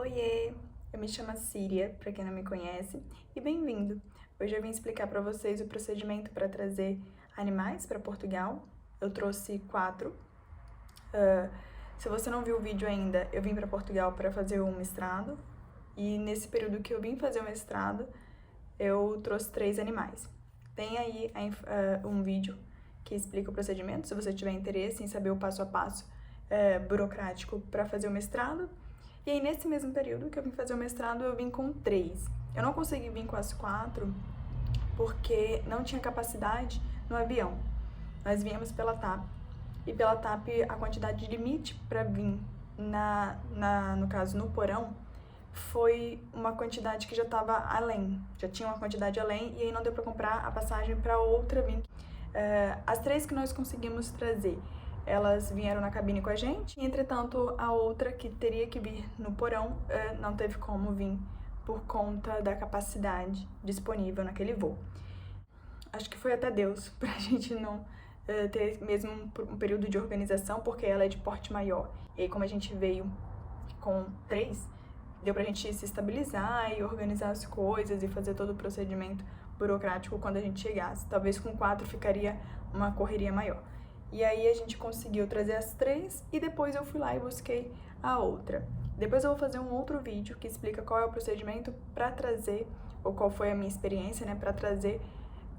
Oiê, eu me chamo Síria, para quem não me conhece, e bem-vindo! Hoje eu vim explicar para vocês o procedimento para trazer animais para Portugal. Eu trouxe 4. Se você não viu o vídeo ainda, eu vim para Portugal para fazer um mestrado, e nesse período que eu vim fazer o mestrado, eu trouxe 3 animais. Tem aí um vídeo que explica o procedimento, se você tiver interesse em saber o passo a passo burocrático para fazer o mestrado. E aí, nesse mesmo período que eu vim fazer o mestrado, eu vim com 3. Eu não consegui vir com as 4 porque não tinha capacidade no avião. Nós viemos pela TAP, e pela TAP a quantidade limite para vir, no caso, no porão, foi uma quantidade que já estava além, já tinha uma quantidade além, e aí não deu para comprar a passagem para outra vir. As 3 que nós conseguimos trazer, elas vieram na cabine com a gente, e, entretanto, a outra que teria que vir no porão não teve como vir por conta da capacidade disponível naquele voo. Acho que foi até Deus pra gente não ter mesmo um período de organização, porque ela é de porte maior. E aí, como a gente veio com 3, deu pra gente se estabilizar e organizar as coisas e fazer todo o procedimento burocrático quando a gente chegasse. Talvez com 4 ficaria uma correria maior. E aí a gente conseguiu trazer as 3 e depois eu fui lá e busquei a outra. Depois eu vou fazer um outro vídeo que explica qual é o procedimento para trazer, ou qual foi a minha experiência, né, para trazer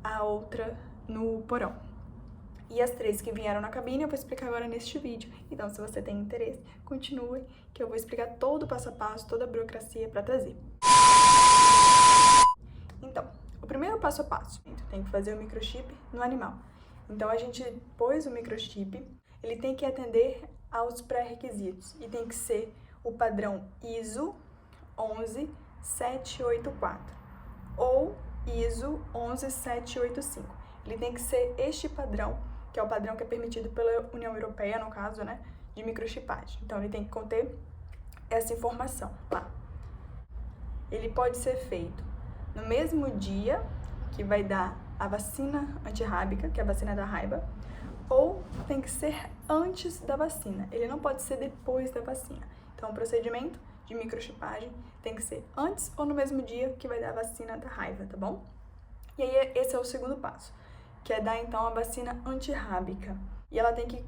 a outra no porão. E as 3 que vieram na cabine eu vou explicar agora neste vídeo. Então, se você tem interesse, continue, que eu vou explicar todo o passo a passo, toda a burocracia para trazer. Então, o primeiro passo a passo, tem que fazer o microchip no animal. Então, a gente pôs o microchip, ele tem que atender aos pré-requisitos e tem que ser o padrão ISO 11784 ou ISO 11785. Ele tem que ser este padrão, que é o padrão que é permitido pela União Europeia, no caso, né, de microchipagem. Então, ele tem que conter essa informação lá. Ele pode ser feito no mesmo dia que vai dar a vacina antirrábica, que é a vacina da raiva, ou tem que ser antes da vacina. Ele não pode ser depois da vacina. Então, o procedimento de microchipagem tem que ser antes ou no mesmo dia que vai dar a vacina da raiva, tá bom? E aí, esse é o segundo passo, que é dar, então, a vacina antirrábica. E ela tem que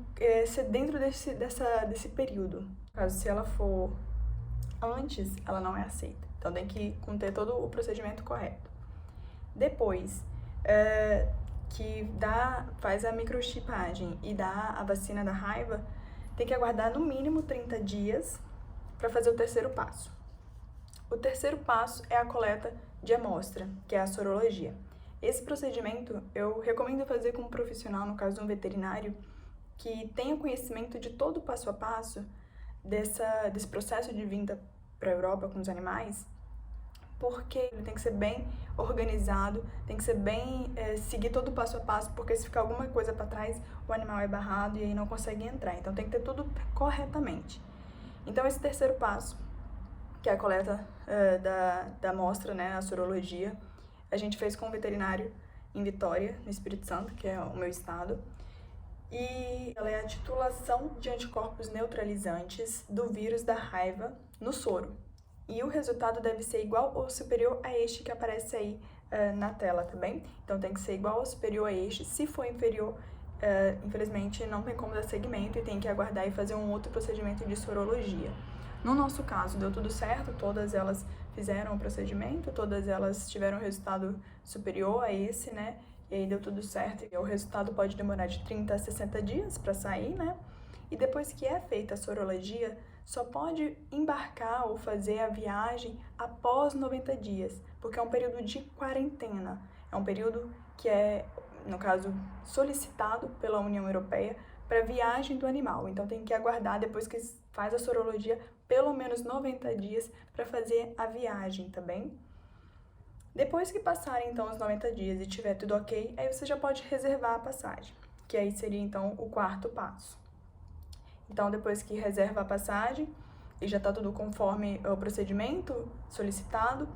ser dentro desse período. No caso, se ela for antes, ela não é aceita. Então, tem que conter todo o procedimento correto. Depois que faz a microchipagem e dá a vacina da raiva, tem que aguardar no mínimo 30 dias para fazer o terceiro passo. O terceiro passo é a coleta de amostra, que é a sorologia. Esse procedimento eu recomendo fazer com um profissional, no caso um veterinário, que tenha conhecimento de todo o passo a passo desse processo de vinda para a Europa com os animais, porque ele tem que ser bem organizado, tem que ser bem seguir todo o passo a passo, porque se ficar alguma coisa para trás, o animal é barrado e aí não consegue entrar. Então tem que ter tudo corretamente. Então esse terceiro passo, que é a coleta da amostra, né, a sorologia, a gente fez com um veterinário em Vitória, no Espírito Santo, que é o meu estado. E ela é a titulação de anticorpos neutralizantes do vírus da raiva no soro. E o resultado deve ser igual ou superior a este que aparece aí na tela, tá bem? Então tem que ser igual ou superior a este. Se for inferior, infelizmente não tem como dar seguimento e tem que aguardar e fazer um outro procedimento de sorologia. No nosso caso, deu tudo certo, todas elas fizeram o procedimento, todas elas tiveram um resultado superior a esse, né? E aí deu tudo certo. E o resultado pode demorar de 30 a 60 dias para sair, né? E depois que é feita a sorologia, só pode embarcar ou fazer a viagem após 90 dias, porque é um período de quarentena. É um período que é, no caso, solicitado pela União Europeia para viagem do animal. Então tem que aguardar, depois que faz a sorologia, pelo menos 90 dias para fazer a viagem, tá bem? Depois que passarem, então, os 90 dias e tiver tudo ok, aí você já pode reservar a passagem, que aí seria, então, o quarto passo. Então, depois que reserva a passagem e já está tudo conforme o procedimento solicitado,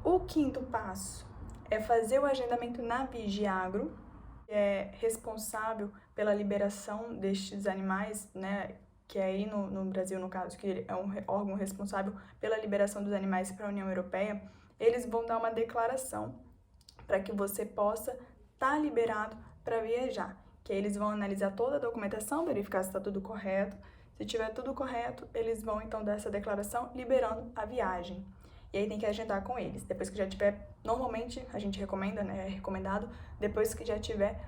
o quinto passo é fazer o agendamento na Vigiagro, que é responsável pela liberação destes animais, né, que é aí no Brasil, no caso, que é um órgão responsável pela liberação dos animais para a União Europeia, eles vão dar uma declaração para que você possa estar liberado para viajar. Que aí eles vão analisar toda a documentação, verificar se está tudo correto. Se tiver tudo correto, eles vão então dar essa declaração liberando a viagem. E aí tem que agendar com eles. Depois que já tiver, normalmente a gente recomenda, né? É recomendado depois que já tiver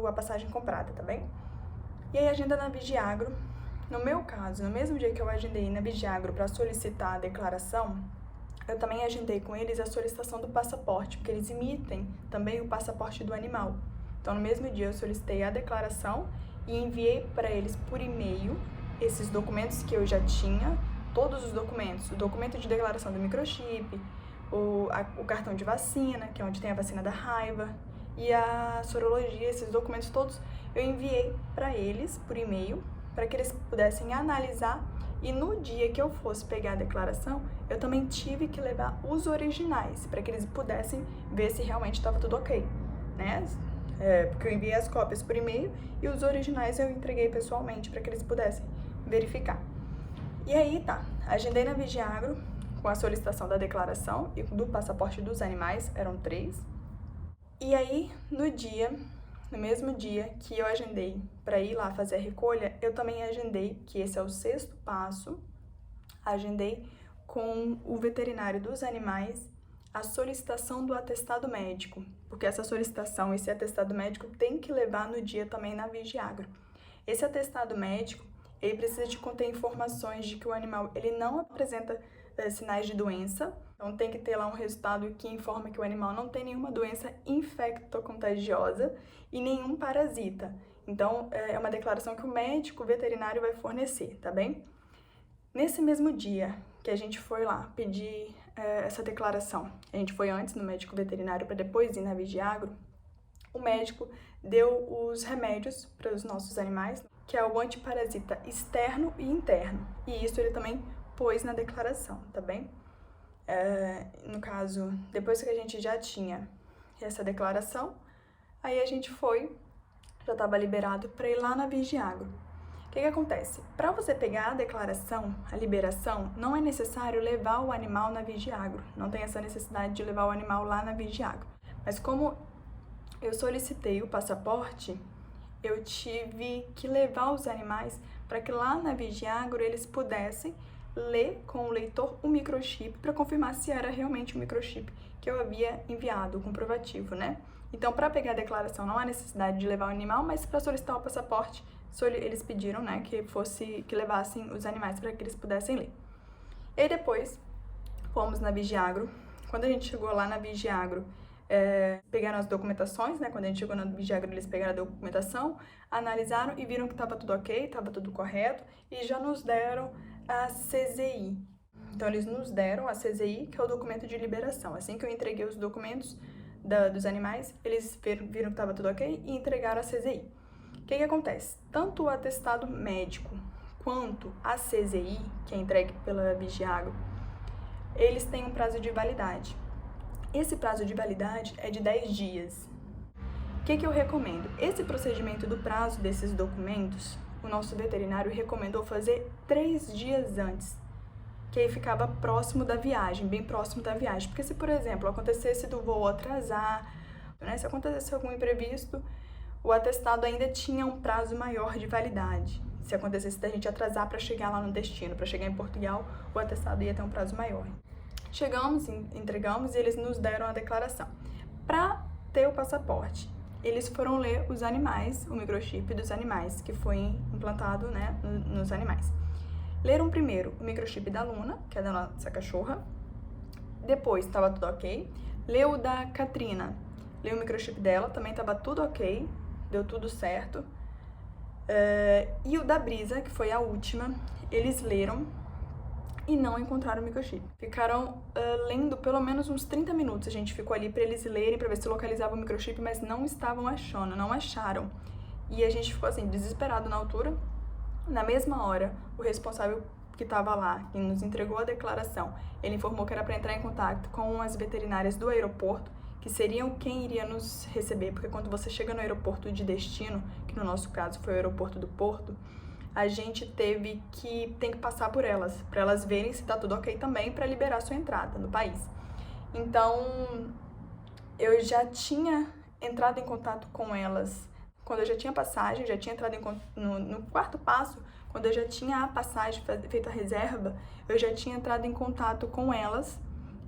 a passagem comprada, tá bem? E aí agenda na Vigiagro. No meu caso, no mesmo dia que eu agendei na Vigiagro para solicitar a declaração, eu também agendei com eles a solicitação do passaporte, porque eles emitem também o passaporte do animal. Então, no mesmo dia, eu solicitei a declaração e enviei para eles por e-mail esses documentos que eu já tinha, todos os documentos, o documento de declaração do microchip, o cartão de vacina, que é onde tem a vacina da raiva, e a sorologia, esses documentos todos, eu enviei para eles por e-mail, para que eles pudessem analisar, e no dia que eu fosse pegar a declaração, eu também tive que levar os originais, para que eles pudessem ver se realmente estava tudo ok, né? Porque eu enviei as cópias por e-mail e os originais eu entreguei pessoalmente, para que eles pudessem verificar. E aí tá, agendei na Vigiagro com a solicitação da declaração e do passaporte dos animais, eram 3. E aí, no mesmo dia que eu agendei para ir lá fazer a recolha, eu também agendei, que esse é o 6º passo, agendei com o veterinário dos animais a solicitação do atestado médico, porque essa solicitação, esse atestado médico tem que levar no dia também na Vigiagro. Esse atestado médico, ele precisa de conter informações de que o animal ele não apresenta sinais de doença, então tem que ter lá um resultado que informa que o animal não tem nenhuma doença infectocontagiosa e nenhum parasita. Então, é uma declaração que o médico veterinário vai fornecer, tá bem? Nesse mesmo dia que a gente foi lá pedir essa declaração, a gente foi antes no médico veterinário para depois ir na Vigiagro, o médico deu os remédios para os nossos animais, que é o antiparasita externo e interno, e isso ele também pôs na declaração, tá bem? No caso, depois que a gente já tinha essa declaração, aí a gente já estava liberado para ir lá na Vigiagro. O que acontece? Para você pegar a declaração, a liberação, não é necessário levar o animal na Vigiagro, não tem essa necessidade de levar o animal lá na Vigiagro. Mas como eu solicitei o passaporte, eu tive que levar os animais para que lá na Vigiagro eles pudessem ler com o leitor o microchip para confirmar se era realmente o microchip que eu havia enviado, o comprovativo, né? Então, para pegar a declaração não há necessidade de levar o animal, mas para solicitar o passaporte, eles pediram, né, que levassem os animais para que eles pudessem ler. E depois, fomos na Vigiagro. Quando a gente chegou lá na Vigiagro, pegaram as documentações, né? Quando a gente chegou na Vigiagro, eles pegaram a documentação, analisaram e viram que estava tudo ok, estava tudo correto, e já nos deram a CZI. Então, eles nos deram a CZI, que é o documento de liberação. Assim que eu entreguei os documentos dos animais, eles viram que estava tudo ok e entregaram a CZI. O que acontece? Tanto o atestado médico quanto a CZI, que é entregue pela Vigiagro, eles têm um prazo de validade. Esse prazo de validade é de 10 dias. O que eu recomendo? Esse procedimento do prazo desses documentos, o nosso veterinário recomendou fazer 3 dias antes, que aí ficava próximo da viagem, bem próximo da viagem. Porque se, por exemplo, acontecesse do voo atrasar, né, se acontecesse algum imprevisto, o atestado ainda tinha um prazo maior de validade. Se acontecesse da gente atrasar para chegar lá no destino, para chegar em Portugal, o atestado ia ter um prazo maior. Chegamos, entregamos e eles nos deram a declaração. Para ter o passaporte, eles foram ler os animais, o microchip dos animais que foi implantado, né, nos animais. Leram primeiro o microchip da Luna, que é da nossa cachorra. Depois estava tudo ok. Leu o da Katrina. Leu o microchip dela, também estava tudo ok. Deu tudo certo. E o da Brisa, que foi a última, eles leram e não encontraram o microchip. Ficaram lendo pelo menos uns 30 minutos. A gente ficou ali para eles lerem, para ver se localizavam o microchip, mas não estavam achando, não acharam. E a gente ficou assim, desesperado na altura. Na mesma hora, o responsável que estava lá, que nos entregou a declaração, ele informou que era para entrar em contato com as veterinárias do aeroporto, que seriam quem iria nos receber, porque quando você chega no aeroporto de destino, que no nosso caso foi o aeroporto do Porto, a gente tem que passar por elas, para elas verem se tá tudo ok também, para liberar sua entrada no país. Então, eu já tinha entrado em contato com elas quando eu já tinha passagem, já tinha entrado no quarto passo, quando eu já tinha a passagem, feito a reserva, eu já tinha entrado em contato com elas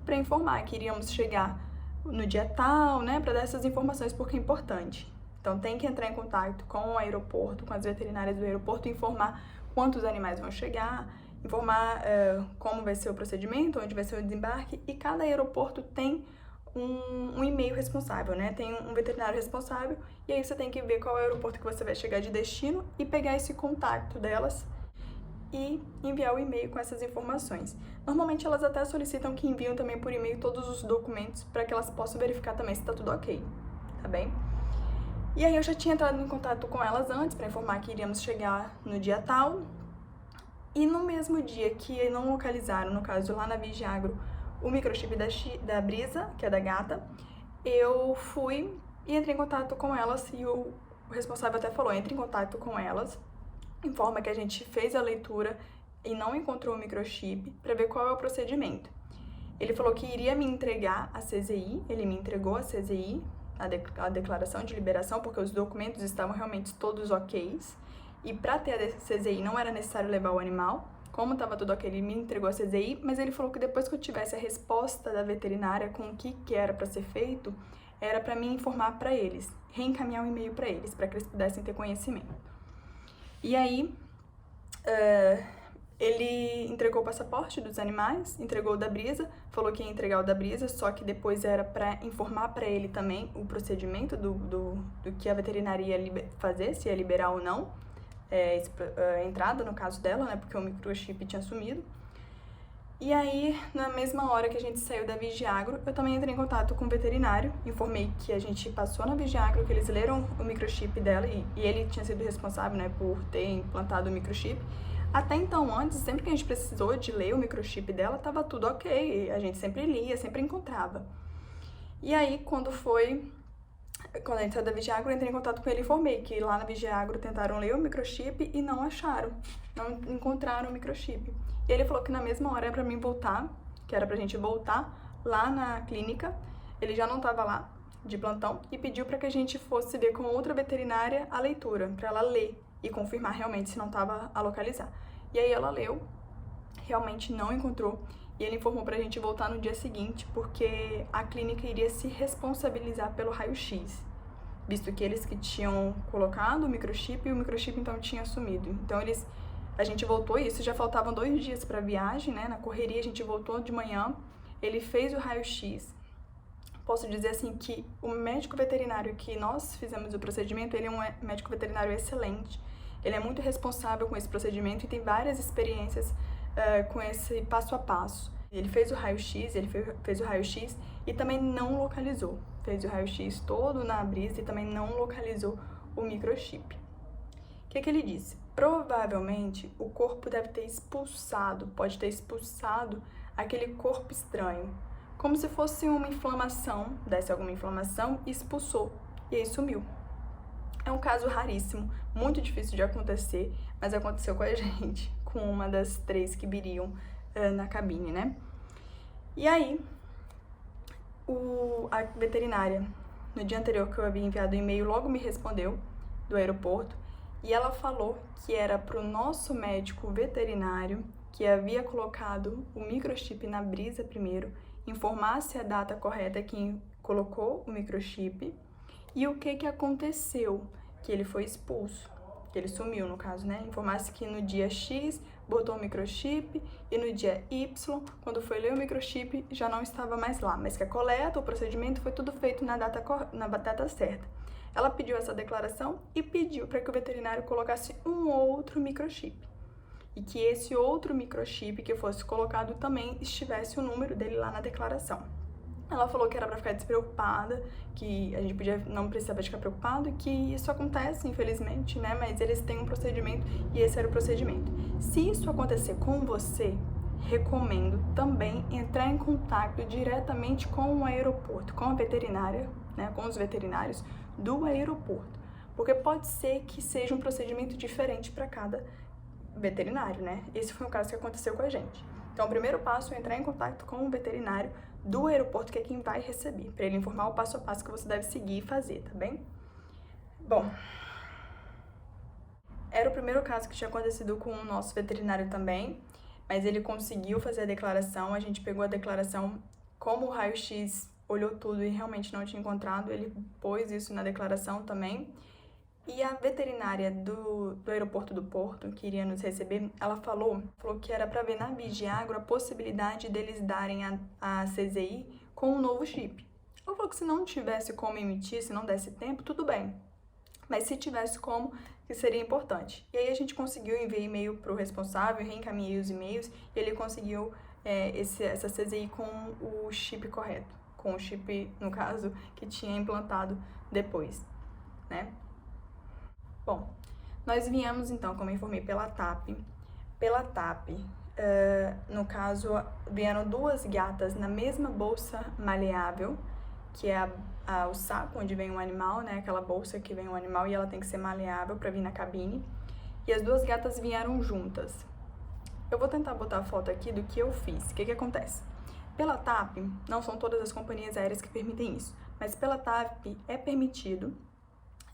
para informar que iríamos chegar no dia tal, né, para dar essas informações, porque é importante. Então, tem que entrar em contato com o aeroporto, com as veterinárias do aeroporto, informar quantos animais vão chegar, informar como vai ser o procedimento, onde vai ser o desembarque, e cada aeroporto tem um e-mail responsável, né? Tem um veterinário responsável, e aí você tem que ver qual é o aeroporto que você vai chegar de destino e pegar esse contato delas e enviar o e-mail com essas informações. Normalmente elas até solicitam que enviam também por e-mail todos os documentos para que elas possam verificar também se tá tudo ok, tá bem? E aí eu já tinha entrado em contato com elas antes para informar que iríamos chegar no dia tal, e no mesmo dia que não localizaram, no caso lá na Vigiagro, o microchip da Brisa, que é da gata, eu fui e entrei em contato com elas, e o responsável até falou, entre em contato com elas, informa que a gente fez a leitura e não encontrou o microchip, para ver qual é o procedimento. Ele falou que iria me entregar a CZI, ele me entregou a CZI, a declaração de liberação, porque os documentos estavam realmente todos ok, e para ter a CZI não era necessário levar o animal. Como estava tudo ok, ele me entregou a CZI, mas ele falou que depois que eu tivesse a resposta da veterinária com o que era para ser feito, era para mim informar para eles, reencaminhar um e-mail para eles que eles pudessem ter conhecimento. E aí, ele entregou o passaporte dos animais, entregou o da Brisa, falou que ia entregar o da Brisa, só que depois era para informar para ele também o procedimento do que a veterinária ia fazer, se ia liberar ou não. A entrada, no caso dela, né, porque o microchip tinha sumido. E aí, na mesma hora que a gente saiu da Vigiagro, eu também entrei em contato com o veterinário, informei que a gente passou na Vigiagro, que eles leram o microchip dela, e ele tinha sido responsável, né, por ter implantado o microchip. Até então, antes, sempre que a gente precisou de ler o microchip dela, tava tudo ok, a gente sempre lia, sempre encontrava. E aí, quando a gente saiu da Vigiagro, eu entrei em contato com ele e informei que lá na Vigiagro tentaram ler o microchip e não acharam, não encontraram o microchip. E ele falou que na mesma hora era pra mim voltar, que era pra gente voltar lá na clínica, ele já não tava lá, de plantão, e pediu pra que a gente fosse ver com outra veterinária a leitura, pra ela ler e confirmar realmente se não tava a localizar. E aí ela leu, realmente não encontrou, e ele informou pra gente voltar no dia seguinte, porque a clínica iria se responsabilizar pelo raio-x, visto que eles que tinham colocado o microchip, e o microchip então tinha sumido. Então a gente voltou, e isso já faltavam 2 dias pra viagem, né, na correria, a gente voltou de manhã, ele fez o raio-x. Posso dizer assim que o médico veterinário que nós fizemos o procedimento, ele é um médico veterinário excelente, ele é muito responsável com esse procedimento e tem várias experiências com esse passo a passo. Ele fez o raio-x, e também não localizou. Fez o raio-x todo na Brisa e também não localizou o microchip. O que ele disse? Provavelmente o corpo deve ter pode ter expulsado aquele corpo estranho, como se fosse uma inflamação, desse alguma inflamação e expulsou, e aí sumiu. É um caso raríssimo, muito difícil de acontecer, mas aconteceu com a gente, com uma das 3 que viriam na cabine, né? E aí, a veterinária, no dia anterior que eu havia enviado o e-mail, logo me respondeu do aeroporto, e ela falou que era para o nosso médico veterinário, que havia colocado o microchip na Brisa primeiro, informasse a data correta que colocou o microchip e o que aconteceu, que ele foi expulso, que ele sumiu no caso, né? Informasse que no dia X botou o microchip e no dia Y, quando foi ler o microchip, já não estava mais lá, mas que a coleta, o procedimento foi tudo feito na data certa. Ela pediu essa declaração e pediu para que o veterinário colocasse um outro microchip. E que esse outro microchip que fosse colocado também estivesse o número dele lá na declaração. Ela falou que era para ficar despreocupada, que a gente não precisava ficar preocupado, que isso acontece, infelizmente, né? Mas eles têm um procedimento e esse era o procedimento. Se isso acontecer com você, recomendo também entrar em contato diretamente com o aeroporto, com a veterinária, né? Com os veterinários do aeroporto, porque pode ser que seja um procedimento diferente para cada veterinário, né? Esse foi um caso que aconteceu com a gente. Então, o primeiro passo é entrar em contato com o veterinário do aeroporto, que é quem vai receber, para ele informar o passo a passo que você deve seguir e fazer, tá bem? Bom, era o primeiro caso que tinha acontecido com o nosso veterinário também, mas ele conseguiu fazer a declaração, a gente pegou a declaração, como o raio-x olhou tudo e realmente não tinha encontrado, ele pôs isso na declaração também. E a veterinária do aeroporto do Porto, que iria nos receber, ela falou que era para ver na Vigiagro a possibilidade deles darem a CZI com um novo chip. Ela falou que se não tivesse como emitir, se não desse tempo, tudo bem. Mas se tivesse como, que seria importante. E aí a gente conseguiu enviar e-mail para o responsável, reencaminhei os e-mails, e ele conseguiu essa CZI com o chip correto. Com o chip, no caso, que tinha implantado depois, né? Bom, nós viemos então, como eu informei, pela TAP. Pela TAP, no caso, vieram 2 gatas na mesma bolsa maleável, que é o saco onde vem um animal, né? Aquela bolsa que vem um animal e ela tem que ser maleável para vir na cabine. E as 2 gatas vieram juntas. Eu vou tentar botar a foto aqui do que eu fiz. O que acontece? Pela TAP, não são todas as companhias aéreas que permitem isso, mas pela TAP é permitido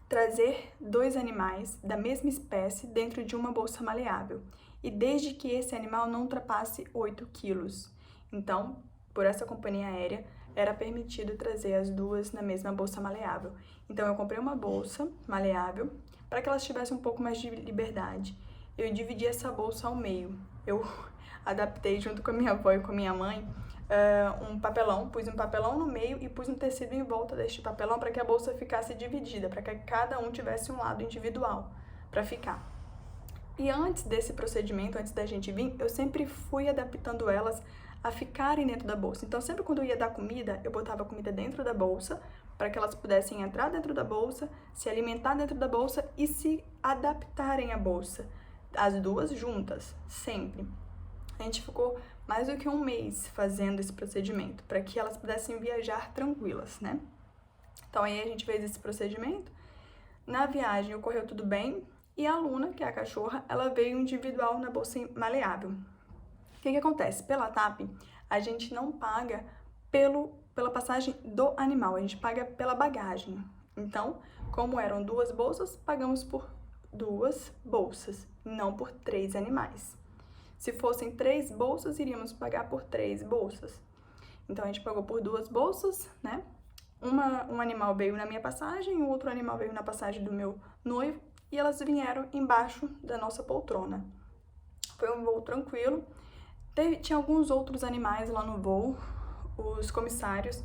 trazer 2 animais da mesma espécie dentro de uma bolsa maleável, e desde que esse animal não ultrapasse 8 quilos. Então, por essa companhia aérea, era permitido trazer as 2 na mesma bolsa maleável. Então, eu comprei uma bolsa maleável para que elas tivessem um pouco mais de liberdade. Eu dividi essa bolsa ao meio. Eu adaptei junto com a minha avó e com a minha mãe um papelão, pus um papelão no meio e pus um tecido em volta deste papelão para que a bolsa ficasse dividida, para que cada um tivesse um lado individual para ficar. E antes desse procedimento, antes da gente vir, eu sempre fui adaptando elas a ficarem dentro da bolsa. Então, sempre quando eu ia dar comida, eu botava a comida dentro da bolsa, para que elas pudessem entrar dentro da bolsa, se alimentar dentro da bolsa e se adaptarem à bolsa. As 2 juntas, sempre. A gente ficou mais do que 1 mês fazendo esse procedimento, para que elas pudessem viajar tranquilas, né? Então, aí a gente fez esse procedimento. Na viagem, ocorreu tudo bem. E a Luna, que é a cachorra, ela veio individual na bolsa maleável. O que acontece? Pela TAP, a gente não paga pela passagem do animal, a gente paga pela bagagem. Então, como eram 2 bolsas, pagamos por 2 bolsas, não por 3 animais. Se fossem 3 bolsas, iríamos pagar por 3 bolsas. Então, a gente pagou por 2 bolsas, né? Um animal veio na minha passagem, o outro animal veio na passagem do meu noivo, e elas vieram embaixo da nossa poltrona. Foi um voo tranquilo. Tinha alguns outros animais lá no voo. Os comissários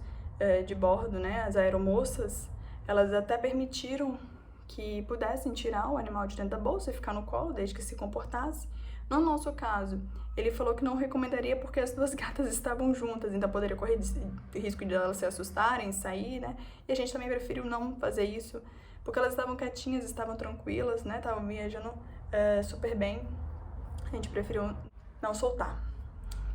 de bordo, né, as aeromoças, elas até permitiram que pudessem tirar o animal de dentro da bolsa e ficar no colo, desde que se comportasse. No nosso caso, ele falou que não recomendaria porque as 2 gatas estavam juntas, então poderia correr risco de elas se assustarem, sair, né? E a gente também preferiu não fazer isso, porque elas estavam quietinhas, estavam tranquilas, né? Estavam viajando super bem. A gente preferiu não soltar.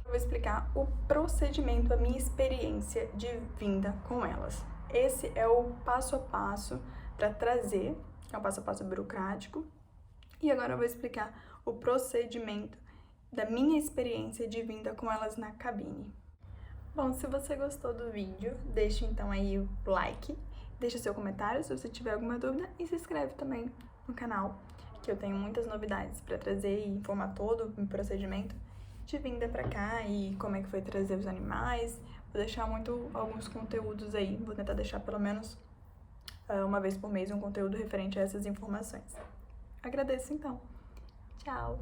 Eu vou explicar o procedimento, a minha experiência de vinda com elas. Esse é o passo a passo para trazer, é um passo a passo burocrático. E agora eu vou explicar o procedimento da minha experiência de vinda com elas na cabine. Bom, se você gostou do vídeo, deixa então aí o like, deixa seu comentário se você tiver alguma dúvida e se inscreve também no canal, que eu tenho muitas novidades para trazer e informar todo o procedimento de vinda para cá e como é que foi trazer os animais. Vou deixar alguns conteúdos aí, vou tentar deixar pelo menos uma vez por mês um conteúdo referente a essas informações. Agradeço então. Tchau!